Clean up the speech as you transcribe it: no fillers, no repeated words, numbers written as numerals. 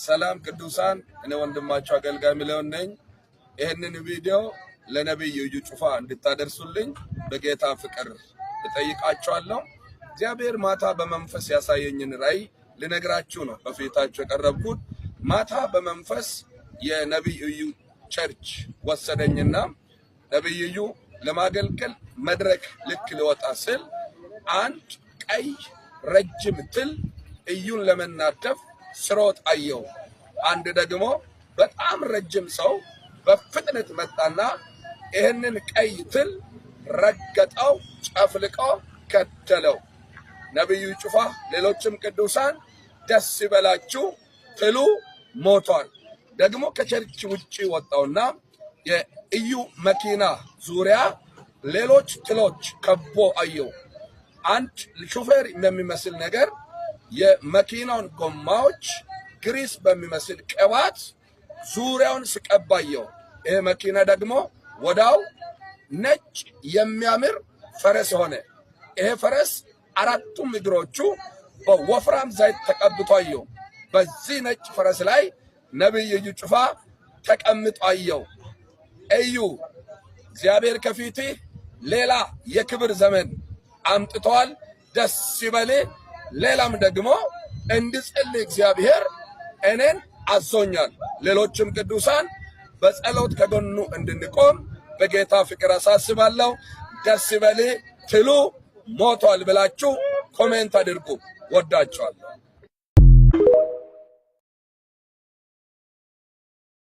ሰላም ቅዱሳን እኔ ወንድማችሁ አገልጋይ ሚሊዮን ነኝ። ይሄንን ቪዲዮ ለነብዩ እዩ ጩፋ እንድታደርሱልኝ በጌታ ፍቅር እጠይቃችኋለሁ። እግዚአብሔር ማታ በመንፈስ ያሳየኝን ራእይ ልነግራችሁ ነው በፊታችሁ የቀረብኩት። ማታ በመንፈስ የነብዩ እዩ ቸርች ወሰደኝና ነብዩ እዩ ለማገልገል መድረክ ልክ ሊወጣ ስል አንድ ቀይ ረጅም ትል እዩን ለመናደፍ ስሮጥ አየው። አንድ ደግሞ በጣም ረጅም ሰው በፍጥነት መጣና ይሄንን ቀይ ትል ረገጠው፣ ጨፍልቀው ከተለው። ነብዩ ጩፋ ሌሎችም ቅዱሳን ደስ ይበላችሁ ትሉ ሞቷል። ደግሞ ከቸርች ውጪ ወጣውና የእዩ መኪና ዙሪያ ሌሎች ትሎች ከቦ አየው። አንድ ሹፌር የሚመስል ነገር የመኪናውን ጎማዎች ግሪስ በሚመስል ቅባት ዙሪያውን ሲቀባየው። ይሄ መኪና ደግሞ ወዳው ነጭ የሚያምር ፈረስ ሆነ። ይሄ ፈረስ አራቱም እግሮቹ በወፍራም ዘይት ተቀብቶ አየው። በዚህ ነጭ ፈረስ ላይ ነብዩ እዩ ጩፋ ተቀምጦ አየው። እዩ እግዚአብሔር ከፊትህ ሌላ የክብር ዘመን አምጥቷል፣ ደስ ይበልህ። ሌላም ደግሞ እንድጸልይ እግዚአብሔር እኔን አዞኛል። ሌሎችም ቅዱሳን በጸሎት ከጎኑ እንድንቆም በጌታ ፍቅር አሳስባለሁ። ደስ ይበልህ ትሉ ሞቷል ብላችሁ ኮሜንት አድርጉ። ወዳችኋለሁ።